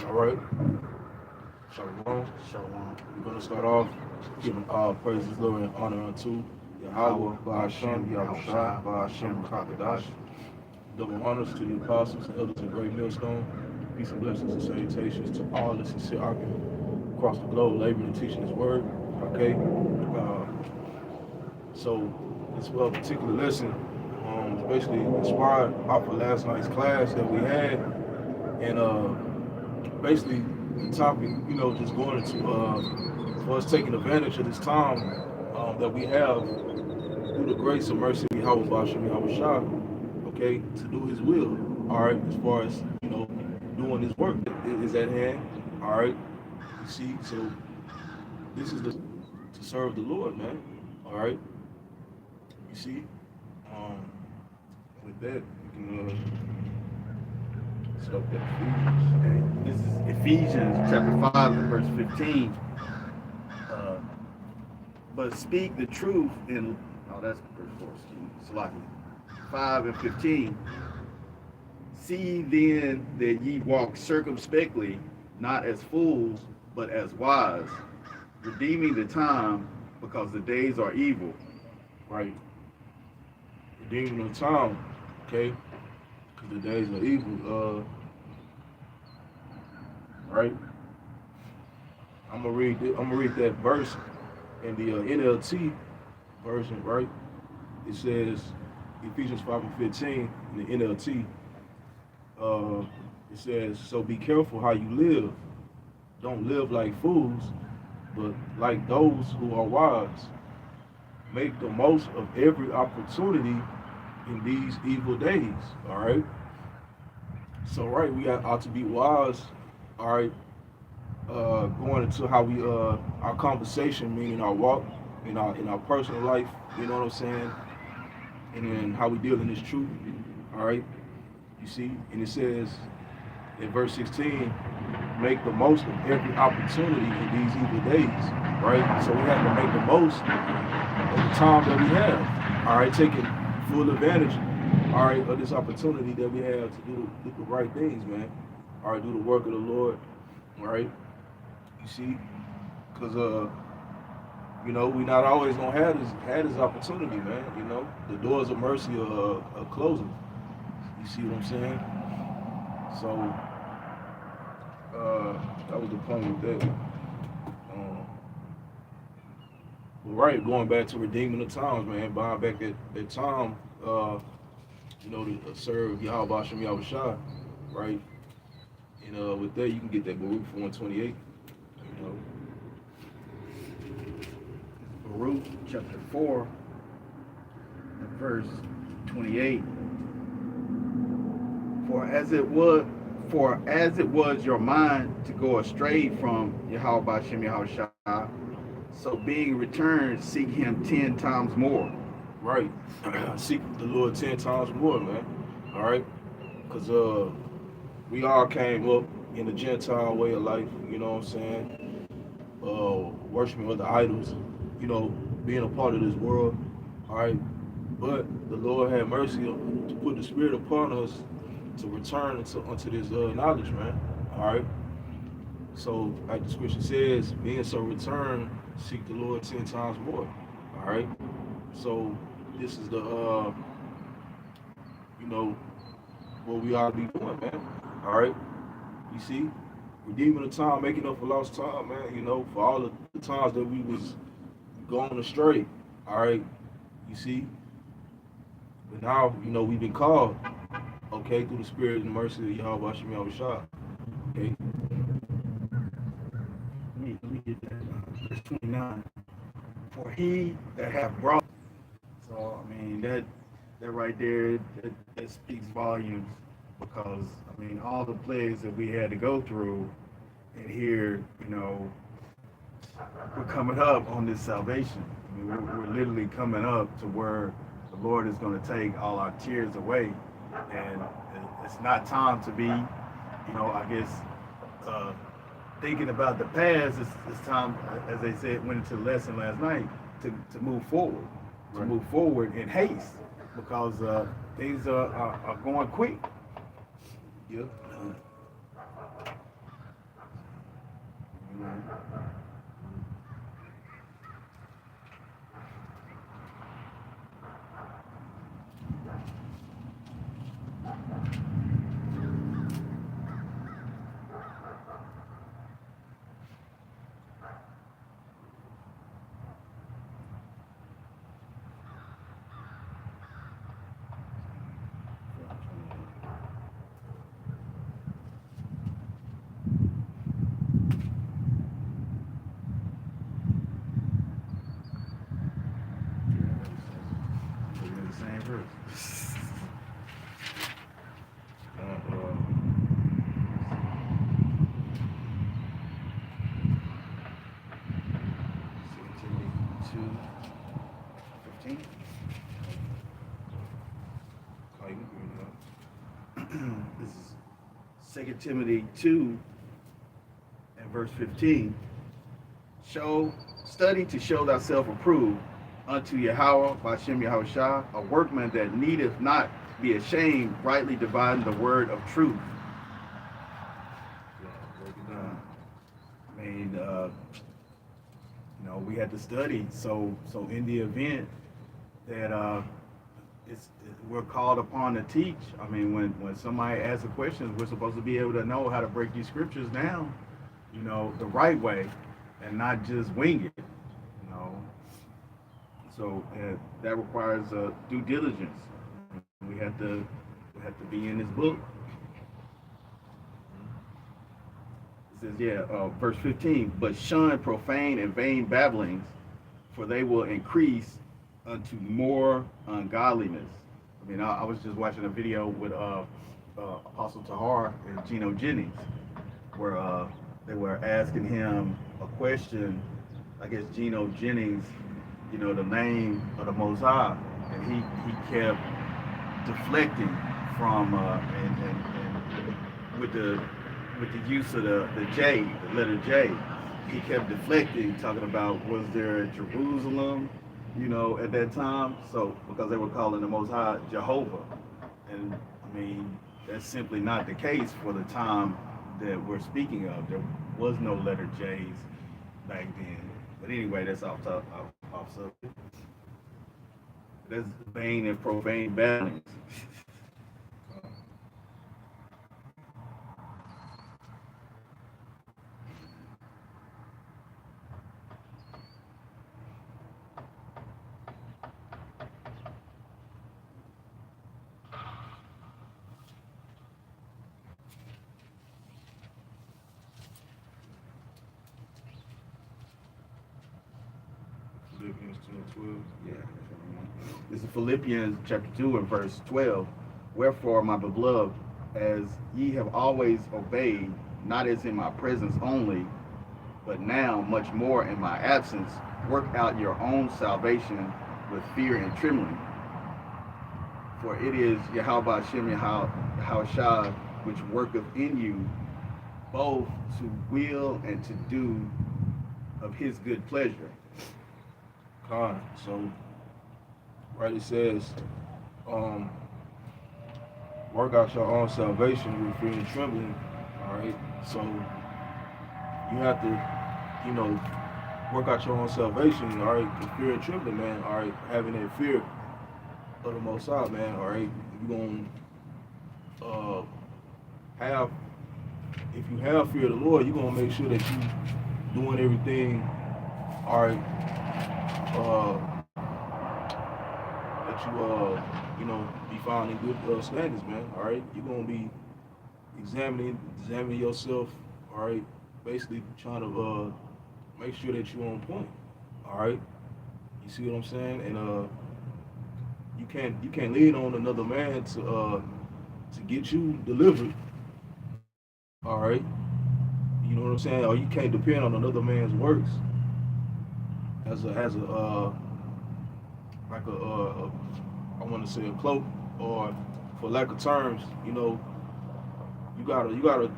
All right. Shalom. Shalom. We're going to start off giving all praises, glory, and honor unto Yahweh, Ba'ashem, Yahushua, Ba'ashem, Kakadash. Double honors to the apostles and elders of Great Millstone. Peace and blessings and salutations to all the sincere argument across the globe, laboring and teaching His word. Okay. So this particular lesson was basically inspired off of last night's class that we had, and basically the topic, just going into for us taking advantage of this time that we have through the grace and mercy of Yahweh Ba'ashem Yahushua, okay, to do His will. All right, as far as doing His work is at hand. All right, you see, so this is to serve the Lord, man. All right, you see, with that you can start that Ephesians. Okay. This is Ephesians chapter 5 and verse 15. But speak the truth in, oh, that's verse 4, excuse me, Salaki. 5 and 15. See then that ye walk circumspectly, not as fools, but as wise, redeeming the time, because the days are evil. Right. Redeeming the time, okay? Because the days are evil. Right. I'm gonna read that verse in the NLT version, right? It says Ephesians 5 and 15 in the NLT. It says, so be careful how you live. Don't live like fools, but like those who are wise. Make the most of every opportunity in these evil days. All right. So right, we ought to be wise. All right. Going into how we our conversation, meaning our walk in our personal life. You know what I'm saying? And then how we deal in this truth. All right. You see, and it says in verse 16, make the most of every opportunity in these evil days. Right. So we have to make the most of the time that we have. All right, taking full advantage, all right, of this opportunity that we have to do the right things, man. All right, do the work of the Lord. All right, you see, because we not always gonna have this opportunity, man. The doors of mercy are closing. You see what I'm saying? So that was the point with that. Right, going back to redeeming the times, man, buying back that time, to serve Yahweh Ba'ashem Yahushua, right? And with that, you can get that Baruch 128, Baruch chapter 4 and verse 28. For as it was your mind to go astray from Yahweh Ba'ashem Yahushua, so being returned, seek Him 10 times more. Right. Seek the Lord 10 times more, man. All right? Because we all came up in the Gentile way of life, you know what I'm saying? Worshiping other idols, being a part of this world. All right? But the Lord had mercy to put the Spirit upon us to return unto this knowledge, man. All right? So, like the scripture says, being so returned, seek the Lord 10 times more. All right. So this is the what we ought to be doing, man. All right. You see, redeeming the time, making up for lost time, man. For all the times that we was going astray. All right. You see, but now we've been called, okay, through the Spirit and mercy of Yahweh Ba'ashem Yahushua. Okay. Let me get that. Verse 29. For He that hath brought. So I mean that right there that speaks volumes, because I mean all the plagues that we had to go through, and here we're coming up on this salvation. I mean we're literally coming up to where the Lord is going to take all our tears away, and it's not time to be, I guess. Thinking about the past, it's time, as they said, went into the lesson last night, to move forward, Right. move forward in haste, because things are going quick. Yeah. The same verse. Timothy 2:15. Oh, you can bring it up. This is 2 Timothy 2 and verse 15. Study to show thyself approved unto Yahweh by Shem Yahushua, a workman that needeth not be ashamed, rightly dividing the word of truth. Yeah, break it down. I mean, we had to study. So in the event that we're called upon to teach. I mean, when somebody asks a question, we're supposed to be able to know how to break these scriptures down, the right way, and not just wing it. So that requires due diligence. We have to be in this book. It says, verse 15, but shun profane and vain babblings, for they will increase unto more ungodliness. I mean, I was just watching a video with Apostle Tahar and Geno Jennings, where they were asking him a question. I guess Geno Jennings, the name of the Most High, and he kept deflecting from and with the use of the J, the letter J, he kept deflecting, talking about was there Jerusalem, at that time. So because they were calling the Most High Jehovah, and I mean that's simply not the case for the time that we're speaking of. There was no letter J's back then. But anyway, that's off subject. That's vain and profane babblings. Philippians 2 and 12. Yeah. This is Philippians chapter 2 and verse 12. Wherefore, my beloved, as ye have always obeyed, not as in my presence only, but now much more in my absence, work out your own salvation with fear and trembling. For it is Yahweh Shem Yahushua which worketh in you both to will and to do of his good pleasure. So, right, it says, work out your own salvation with fear and trembling. All right. So you have to, work out your own salvation. All right, with fear and trembling, man. All right, having that fear of the Most High, man. All right, you're gonna if you have fear of the Lord, you're gonna make sure that you doing everything. All right. That you be found in good standards, man. All right, you're gonna be examining yourself. All right, basically trying to make sure that you're on point. All right, you see what I'm saying? And you can't lean on another man to get you delivered. All right, you know what I'm saying? Or you can't depend on another man's works as a I want to say a cloak, or for lack of terms, you gotta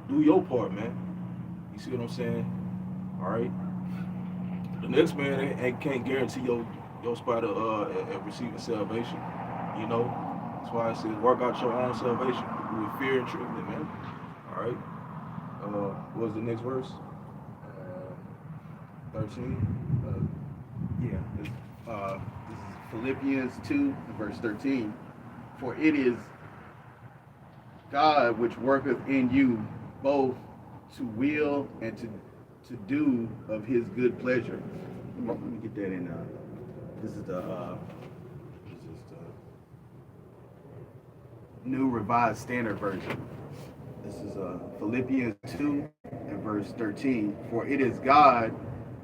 do your part, man. You see what I'm saying? All right. The next man can't guarantee your spot at receiving salvation. That's why I said work out your own salvation with fear and trembling, man. All right. What was the next verse? 13. This is Philippians 2, verse 13. For it is God which worketh in you both to will and to do of his good pleasure. Let me get that in. This is the New Revised Standard Version. This is Philippians 2 and verse 13. For it is God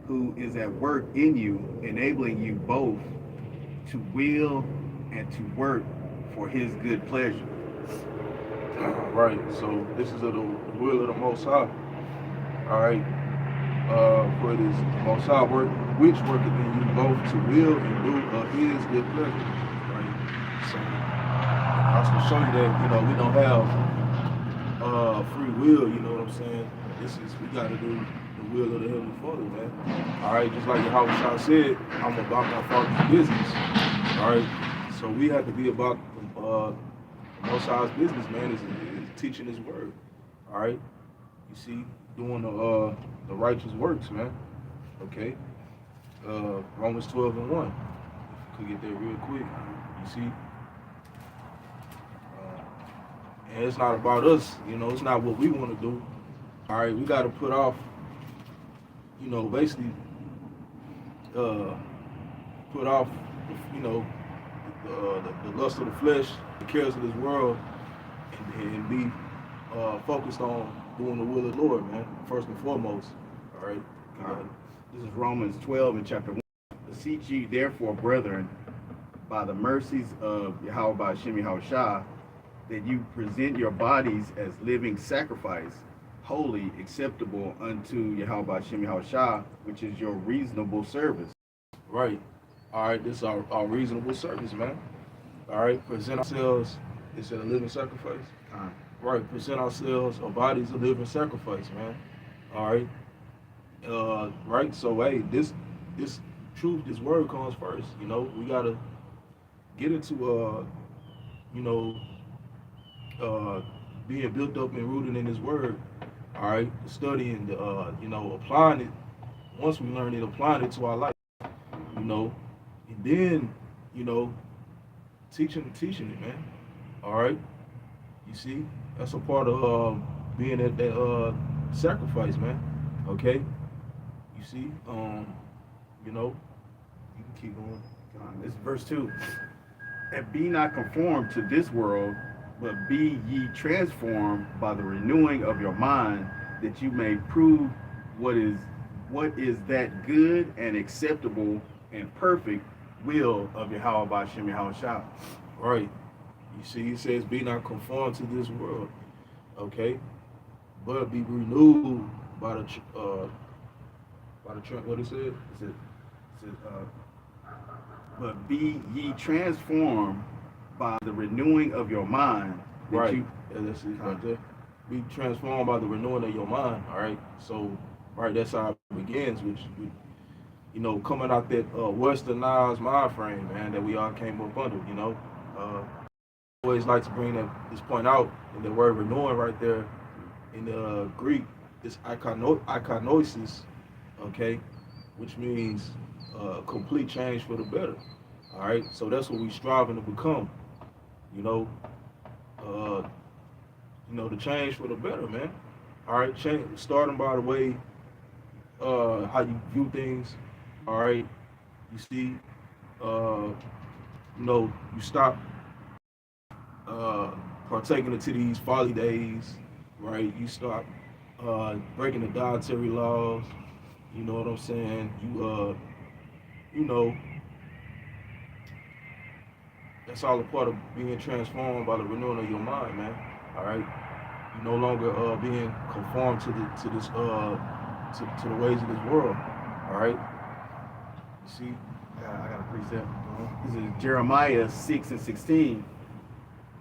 who is at work in you, enabling you both to will and to work for his good pleasure. Right. So this is of the will of the Most High. All right. For it is the Most High work, which worketh in you both to will and do of his good pleasure. Right. So I was gonna show you that, we don't have free will, you know what I'm saying? We gotta do the will of the Heavenly Father, man. All right, just like Yahweh said, I'm about my Father's business. All right, so we have to be about the Most High's business, man, is teaching His word. All right, you see, doing the righteous works, man. Okay, Romans 12 and 1. If you could get there real quick, you see. And it's not about us, it's not what we want to do. All right, we got to put off, basically put off, the lust of the flesh, the cares of this world, and be focused on doing the will of the Lord, man, first and foremost. All right. This is Romans 12 and chapter 1. Beseech ye therefore, brethren, by the mercies of Yahweh Shem Yahushua, that you present your bodies as living sacrifice, holy, acceptable unto Yahweh Shem Yahushua, which is your reasonable service. Right. All right, this is our reasonable service, man. All right, present ourselves as a living sacrifice. Right, present ourselves, our bodies a living sacrifice, man. All right. Right, so hey, this truth, this word comes first. We gotta get into being built up and rooted in His word. All right, studying, applying it. Once we learn it, applying it to our life. And then teaching it, man. All right, you see, that's a part of being at that sacrifice, man. Okay, you see, you can keep going. This is verse 2. And be not conformed to this world, but be ye transformed by the renewing of your mind, that you may prove what is that good and acceptable and perfect will of Yahweh Shem Yahushua. Right. You see, he says, be not conformed to this world. Okay, but be renewed by the what it said? But be ye transformed by the renewing of your mind. Right. That's it right there. Be transformed by the renewing of your mind. All right. So, right, that's how it begins, which, coming out that westernized mind frame, man, that we all came up under. I always like to bring this point out, in the word renewing right there in the Greek, it's ikonosis, okay, which means complete change for the better. All right, so that's what we striving to become. The change for the better, man. All right, change, starting by the way how you view things. All right, you see, you stop partaking into these folly days, right? You stop breaking the dietary laws. You know what I'm saying? That's all a part of being transformed by the renewing of your mind, man. All right, you no longer being conformed to the ways of this world. All right, you see. I got a precept. This is Jeremiah 6 and 16.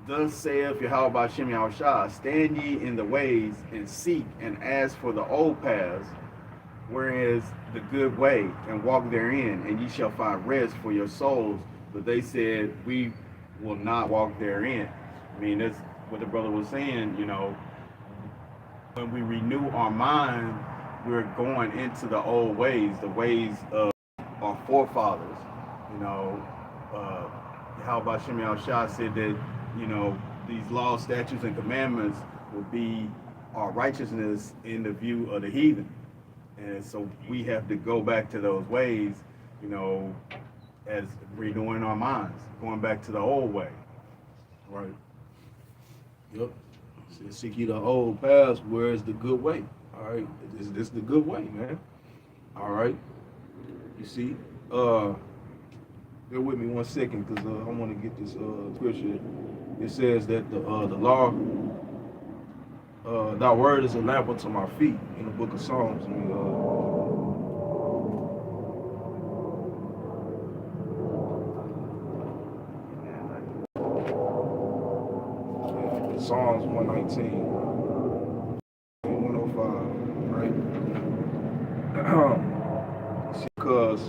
Thus saith Yahweh Shem Yahushua, stand ye in the ways and seek and ask for the old paths, whereas the good way, and walk therein, and ye shall find rest for your souls. But they said, we will not walk therein. I mean, that's what the brother was saying, when we renew our mind we're going into the old ways, the ways of our forefathers. You know, how about Shem Shah said that, you know, these laws, statutes, and commandments will be our righteousness in the view of the heathen. And so we have to go back to those ways, you know, as renewing our minds, going back to the old way. Right. Yep. Seek ye the old paths, where is the good way? All right. This the good way, man. All right. You see, bear with me 1 second, because I want to get this scripture. It says that the law, thy word is a lamp unto my feet, in the book of Psalms. Psalms 119, 105, right? Because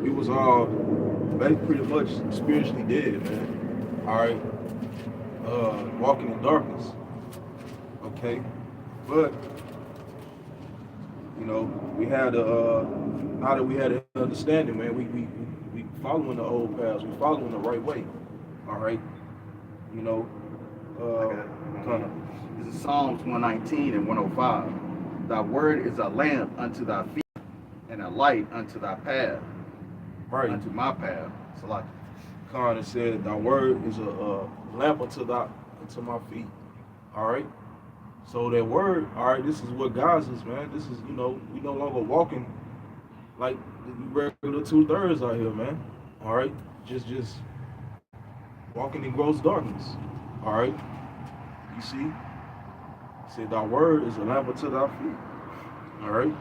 we was all pretty much spiritually dead, man. All right, walking in darkness. Okay, but you know, we had now that we had an understanding, man, we following the old paths, we following the right way. All right. You know, kind of. This is Psalms 119 and 105. Thy word is a lamp unto thy feet and a light unto thy path. right. Unto my path. So like, Khan has said, thy word is a lamp unto my feet. All right. So that word, all right, this is what guides us, man. This is, you know, we no longer walking like regular 2/3 out here, man. All right. Just walking in gross darkness. All right. You see? He said, thy word is a lamp unto thy feet. All right.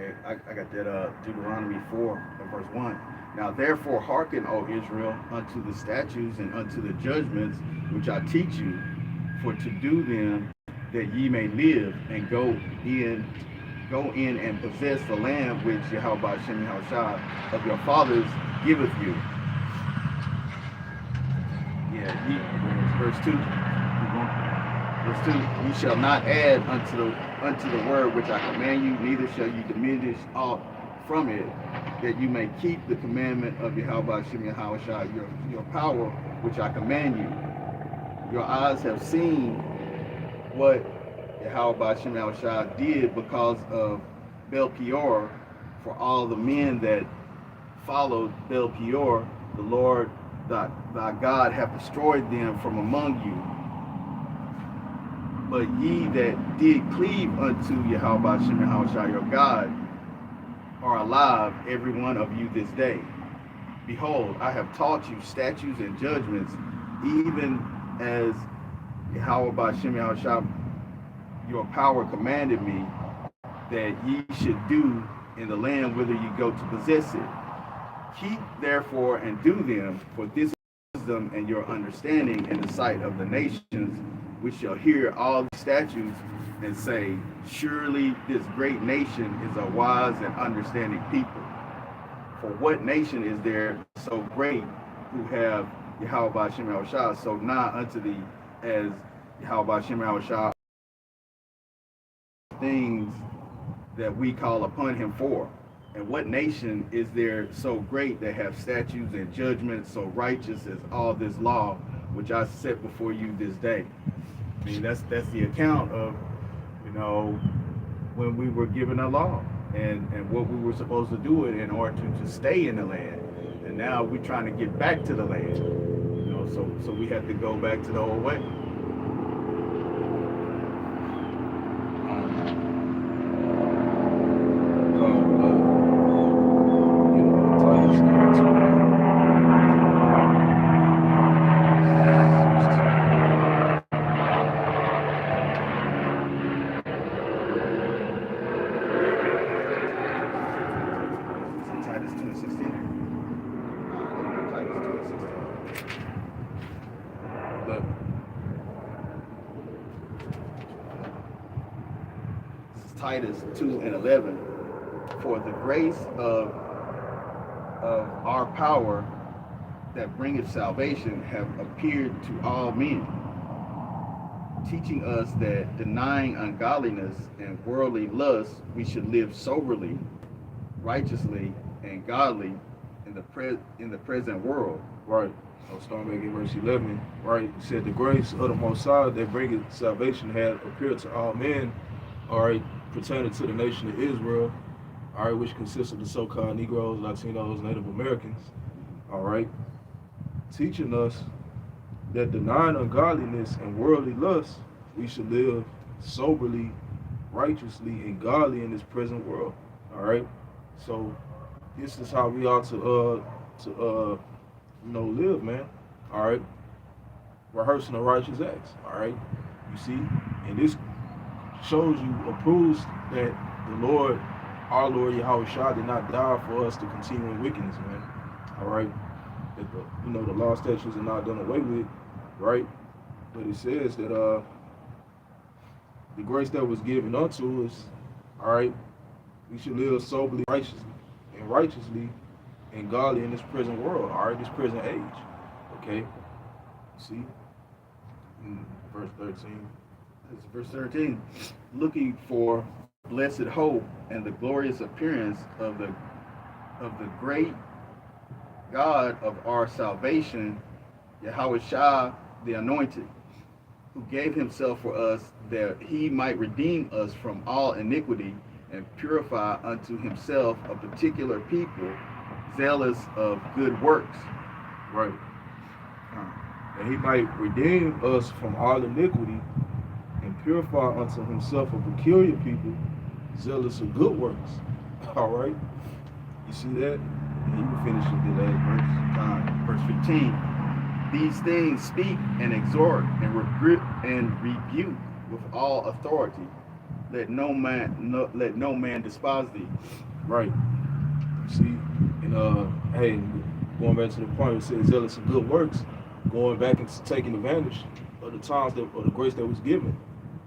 okay, I got that Deuteronomy 4 and verse 1. Now therefore hearken, O Israel, unto the statutes and unto the judgments which I teach you, for to do them that ye may live and go in and possess the land which Yahweh Shem Yahushua of your fathers giveth you. Yeah, verse 2. Verse 2, ye shall not add unto the word which I command you, neither shall you diminish aught from it, that you may keep the commandment of Yahweh Shem Yahushua, your power, which I command you. Your eyes have seen what Yahweh Shem Yahushua did because of Baal Peor, for all the men that followed Baal Peor, the Lord thy God hath destroyed them from among you. But ye that did cleave unto Yahweh Shem Yahushua your God are alive, every one of you this day. Behold, I have taught you statutes and judgments, even as Yahweh Shem Yahushua your power commanded me, that ye should do in the land whither ye go to possess it. Keep therefore and do them, for this is wisdom and your understanding in the sight of the nations, which shall hear all the statutes and say, surely this great nation is a wise and understanding people. For what nation is there so great who have Yahweh Shem Yahushua so nigh unto thee as Yahweh Shem Yahushua, things that we call upon him for? And what nation is there so great that have statutes and judgments so righteous as all this law which I set before you this day? I mean, that's the account of, you know, when we were given a law and what we were supposed to do it in order to stay in the land. And now we're trying to get back to the land. You know, so we have to go back to the old way. Titus 2 and 11, for the grace of our power that bringeth salvation have appeared to all men, teaching us that denying ungodliness and worldly lust, we should live soberly, righteously, and godly in the present world. Right. So start making verse 11. Right. It said the grace of the Most High that bringeth salvation had appeared to all men. All right. Pertaining to the nation of Israel. All right. Which consists of the so-called Negroes, Latinos, Native Americans. All right. Teaching us that denying ungodliness and worldly lust, we should live soberly, righteously, and godly in this present world. All right. So this is how we ought to live, man. All right. Rehearsing the righteous acts. All right. You see, and this shows you, proves that the Lord, our Lord Yahweh Shah, did not die for us to continue in wickedness, man. All right. That the law statutes are not done away with, right? But it says that the grace that was given unto us, all right, we should live soberly, righteously, and godly in this present world, all right, this present age. Okay? See? Verse 13. This is verse 13. Looking for blessed hope and the glorious appearance of the great God of our salvation, Yahweh Shah, the Anointed, who gave himself for us that he might redeem us from all iniquity and purify unto himself a particular people, zealous of good works. Right. And he might redeem us from all iniquity and purify unto himself a peculiar people, zealous of good works. All right. You see that? And you can finish with the last Verse 15. These things speak and exhort and rebuke with all authority. Let no man despise thee. Right. You see, and hey, going back to the point, it says zealous of good works, going back and taking advantage of the times of the grace that was given.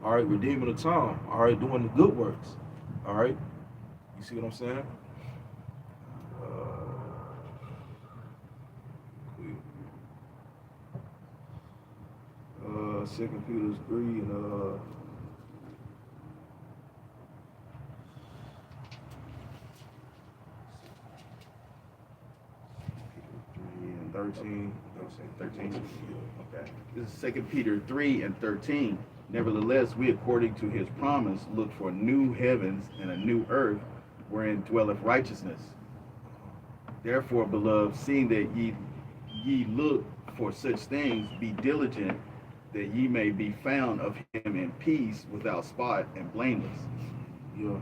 All right, redeeming the time. All right, doing the good works. All right, you see what I'm saying? 2 Peter 3 and 13. 13. Okay. This is 2 Peter 3 and 13. Nevertheless, we, according to his promise, look for new heavens and a new earth, wherein dwelleth righteousness. Therefore, beloved, seeing that ye look for such things, be diligent, that ye may be found of him in peace, without spot and blameless. Yeah.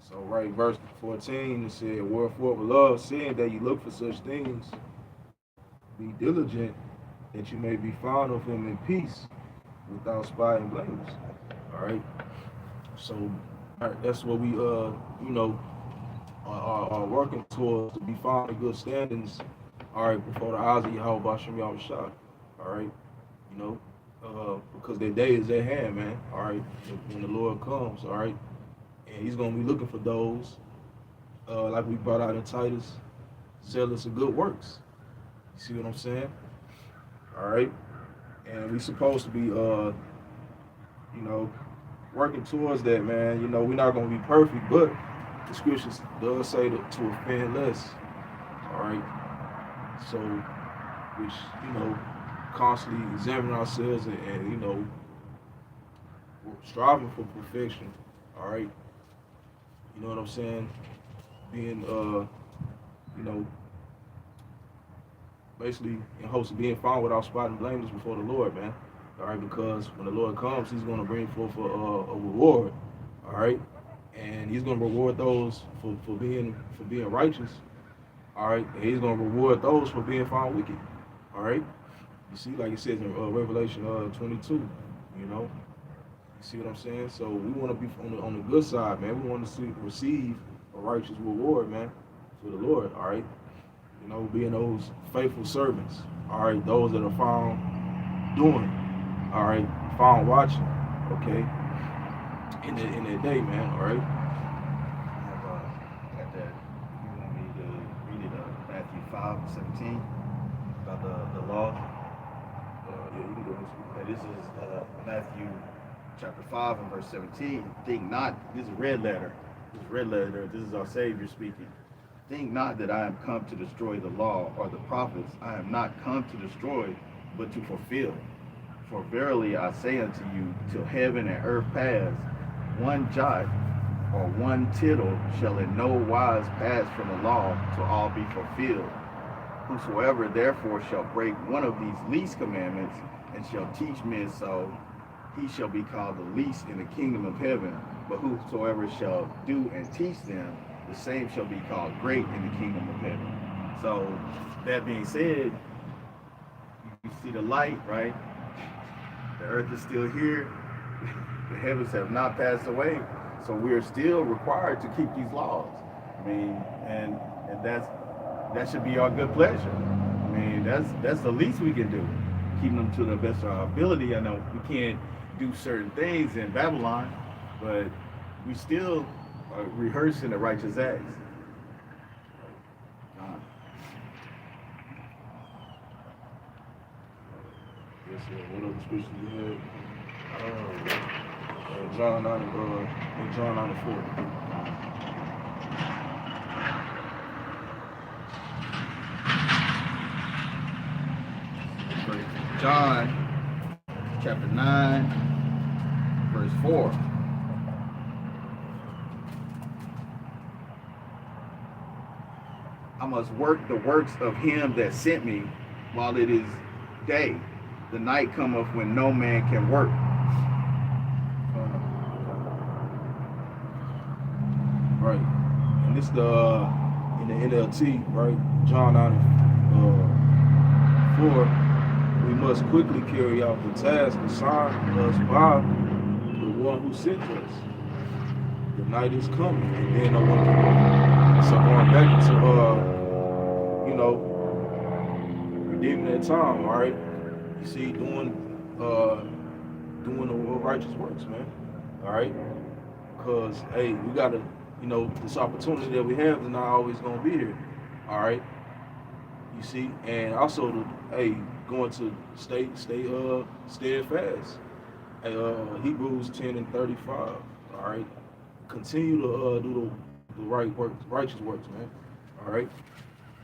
So right, verse 14, it said, wherefore, beloved, seeing that ye look for such things, be diligent, that you may be found of him in peace, without spot and blameless. All right. So that's what we are working towards, to be found in good standings. All right, before the eyes of Yahweh Bashem Yahweh Shah. All right. Because their day is at hand, man. All right, when the Lord comes, all right, and He's gonna be looking for those, like we brought out in Titus, zealous of good works. You see what I'm saying? All right, and we supposed to be, working towards that, man. We're not gonna be perfect, but the scriptures does say to offend less. All right, so which constantly examining ourselves and striving for perfection. All right, you know what I'm saying? Being basically in hopes of being found without spot and blameless before the Lord, man. All right, because when the Lord comes, He's going to bring forth a reward. All right, and He's going to reward those for being righteous. All right, and He's going to reward those for being found wicked. All right. You see, like it says in Revelation 22, you see what I'm saying? So we want to be on the good side, man. We want to receive a righteous reward, man, for the Lord, all right? Being those faithful servants, all right? Those that are found doing, all right? Found watching, okay? In that day, man, all right? Got that. You want me to read it, Matthew 5:17? laws. Yeah, you can go into it. Okay, this is Matthew chapter 5 and verse 17. Think not, this is red letter. This is red letter. This is our Savior speaking. Think not that I am come to destroy the law or the prophets. I am not come to destroy, but to fulfill. For verily I say unto you, till heaven and earth pass, one jot or one tittle shall in no wise pass from the law till all be fulfilled. Whosoever therefore shall break one of these least commandments and shall teach men so, he shall be called the least in the kingdom of heaven. But whosoever shall do and teach them, the same shall be called great in the kingdom of heaven. So, that being said, you see the light, right? The earth is still here. The heavens have not passed away. So we are still required to keep these laws. I mean, and that should be our good pleasure. I mean, that's the least we can do. Keeping them to the best of our ability. I know we can't do certain things in Babylon, but we still are rehearsing the righteous acts. Yes, sir. What other scripture you had? John 9, John 9 and 4. John chapter 9, verse 4. I must work the works of him that sent me while it is day. The night cometh when no man can work. Right. And this in the NLT, right? John 9 and 4. We must quickly carry out the task assigned us by the one who sent us. The night is coming, and then no one can work. So going back to redeeming that time, all right? You see, doing the righteous works, man. All right, because hey, we gotta, this opportunity that we have is not always gonna be here. All right, you see, and also going to stay steadfast. Hebrews 10 and 35. All right, continue to do the right works, righteous works, man. All right,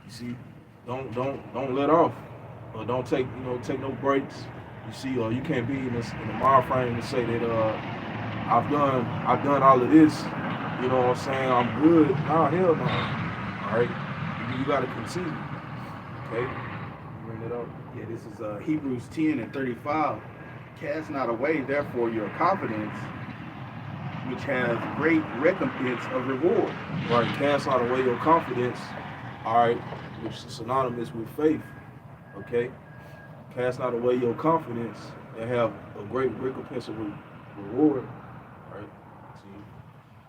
you see, don't let off. Don't take no breaks. You see, you can't be in the mind frame to say that I've done all of this. You know what I'm saying? I'm good. Nah, hell no. All right, you got to continue. Okay, bring it up. Yeah, this is Hebrews 10 and 35. Cast not away, therefore, your confidence, which has great recompense of reward. Right, cast not away your confidence. All right, which is synonymous with faith. Okay, cast not away your confidence and have a great recompense of reward. All right. See.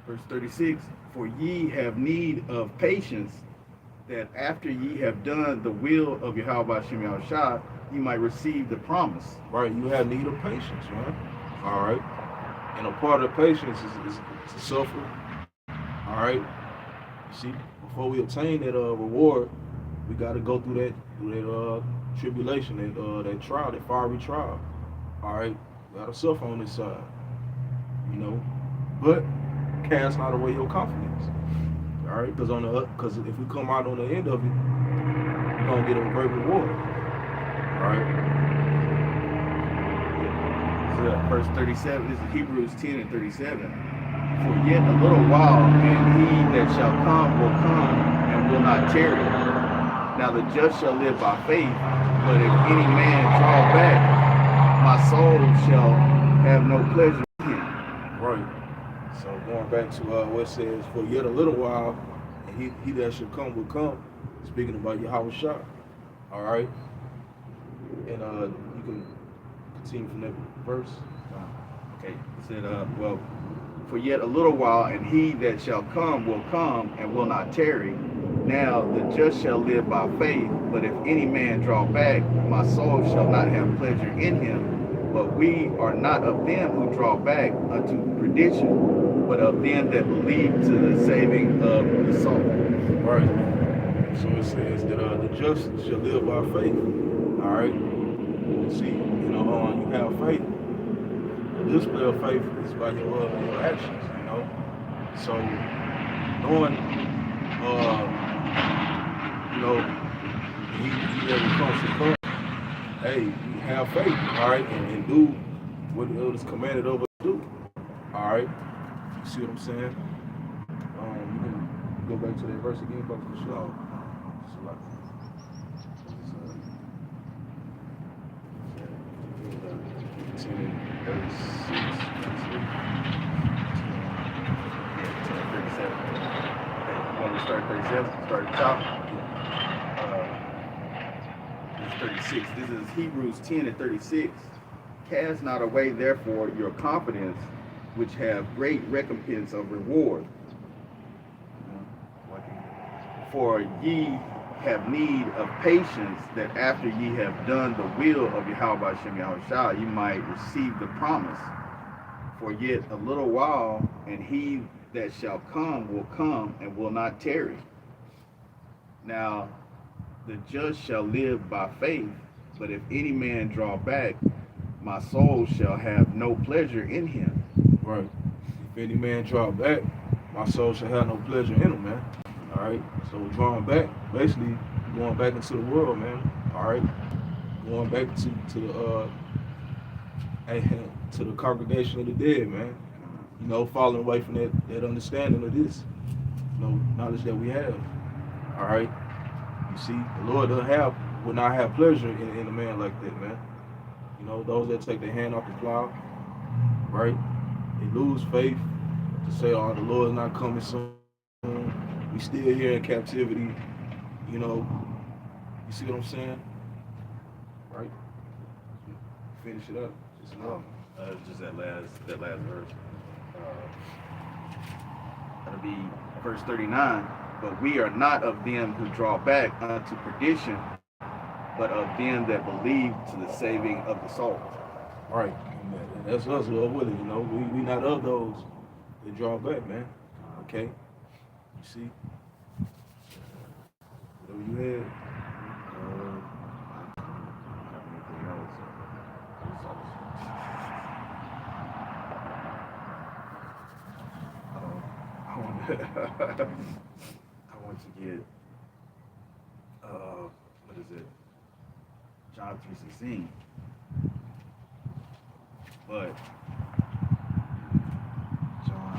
Verse 36, for ye have need of patience, that after ye have done the will of Yahweh Shem Yahushua, ye might receive the promise. Right, you have need of patience, man. All right. And a part of patience is to suffer. All right. You see, before we obtain that reward, we got to go through that tribulation, that trial, that fiery trial. All right, we got to suffer on this side, but cast not away your confidence. All right, because if we come out on the end of it, we're gonna get a great reward. All right. So verse 37, this is Hebrews 10 and 37. For yet a little while, and he that shall come will come and will not tarry. Now the just shall live by faith, but if any man draw back, my soul shall have no pleasure in him. Right. So going back to what it says, for yet a little while, and he that shall come will come, speaking about Yahweh Shah. All right. And you can continue from that verse. Okay. It said, for yet a little while, and he that shall come will come and will not tarry. Now the just shall live by faith, but if any man draw back, my soul shall not have pleasure in him. But we are not of them who draw back unto perdition, but of them that believe to the saving of the soul. Right. So it says that the just shall live by faith. All right. See, you have faith. The display of faith is by your actions. So knowing, you know, he that comes to come. Hey, we have faith. All right, and do what it is commanded of us to do. All right. You see what I'm saying? You can go back to that verse again, Brother Michelle. So like, it's, 10 and 36. 37. Okay, you want me to start at 37? Start at the top. This is 36. This is Hebrews 10 and 36. Cast not away, therefore, your confidence, which have great recompense of reward. For ye have need of patience, that after ye have done the will of Yahweh Hashem Yahushua, you might receive the promise. For yet a little while, and he that shall come will come and will not tarry. Now the just shall live by faith, but if any man draw back, my soul shall have no pleasure in him. Right. If any man draw back, my soul shall have no pleasure in him, man. All right. So drawing back, basically going back into the world, man. All right. Going back to the congregation of the dead, man. Falling away from that understanding of this, knowledge that we have. All right. You see, the Lord will not have pleasure in a man like that, man. Those that take their hand off the plow, right? They lose faith to say, "Oh, the Lord is not coming soon. We still here in captivity." You see what I'm saying? Right? Finish it up. Just that last verse. That'll be verse 39. But we are not of them who draw back unto perdition, but of them that believe to the saving of the soul. Right. And that's us, Lord willing. We not of those that draw back, man. Okay? You see? Whatever you had. I want to get what is it? John 3:16. But John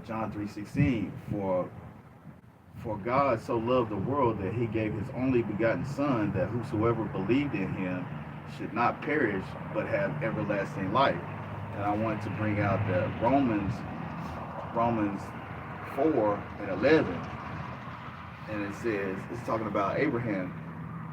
John 3:16, for God so loved the world that he gave his only begotten Son, that whosoever believed in him should not perish but have everlasting life. And I want to bring out the Romans 4 and 11, and it says, it's talking about Abraham,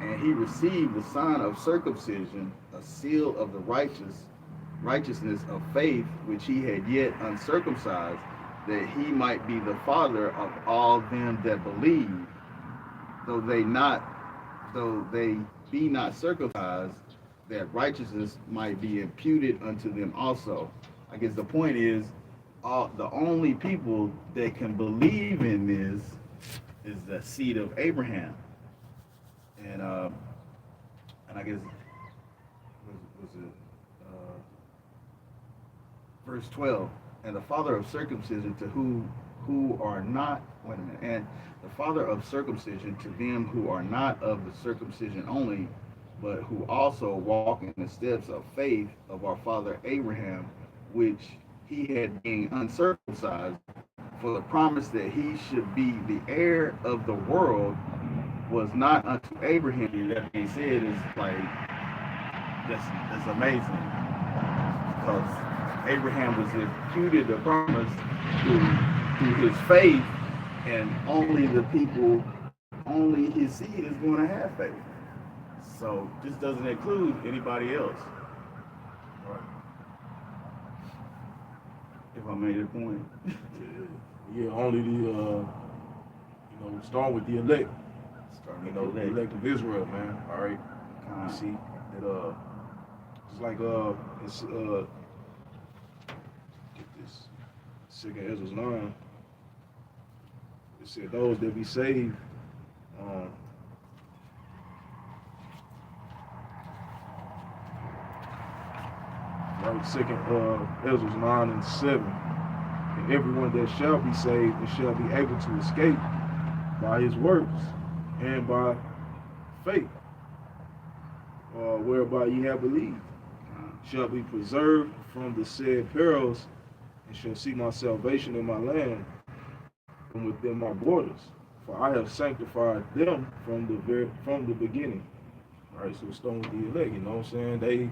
and he received the sign of circumcision, a seal of the righteousness of faith, which he had yet uncircumcised, that he might be the father of all them that believe, though they be not circumcised, that righteousness might be imputed unto them also. I guess the point is, the only people that can believe in this is the seed of Abraham. And I guess was it verse 12. And the father of circumcision to who are not, and the father of circumcision to them who are not of the circumcision only, but who also walk in the steps of faith of our father Abraham, which he had been uncircumcised, for the promise that he should be the heir of the world was not unto Abraham. And that being said, is like, that's amazing, because Abraham was imputed the promise through his faith, and only his seed is going to have faith. So this doesn't include anybody else. Right. If I made a point. Yeah, only the Start with the elect. Starting The with the elect. elect of Israel, man. All right. Con. You see that it's like it's get this second Ezra's 9. It said those that be saved, right, second Ezra's 9 and 7. And everyone that shall be saved and shall be able to escape by his works and by faith, whereby ye have believed, shall be preserved from the said perils, and shall see my salvation in my land and within my borders. For I have sanctified them from the beginning. All right, so it's starting with the elect. You know what I'm saying? They,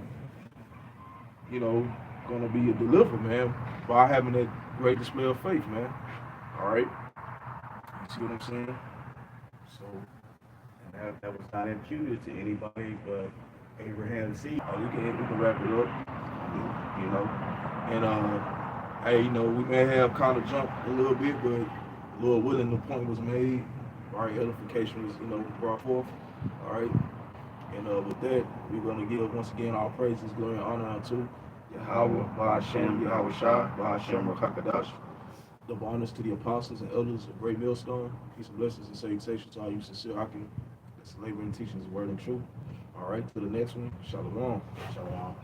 gonna be a deliverer, man, by having that great display of faith, man. All right, you see what I'm saying? So, And that was not imputed to anybody but Abraham's seed. we can wrap it up. And hey, we may have kind of jumped a little bit, but Lord willing, the point was made. All right, edification was brought forth. All right, and with that, we're gonna give once again all praises, glory, and honor unto Yahweh, Ba'ashem, Yahweh Shah, Ba'ashem, Rakakadash. Double honors to the apostles and elders of Great Millstone. Peace and blessings and salutations to all you sincere Akim that's laboring and teaching His word and truth. All right, to the next one. Shalom. Shalom.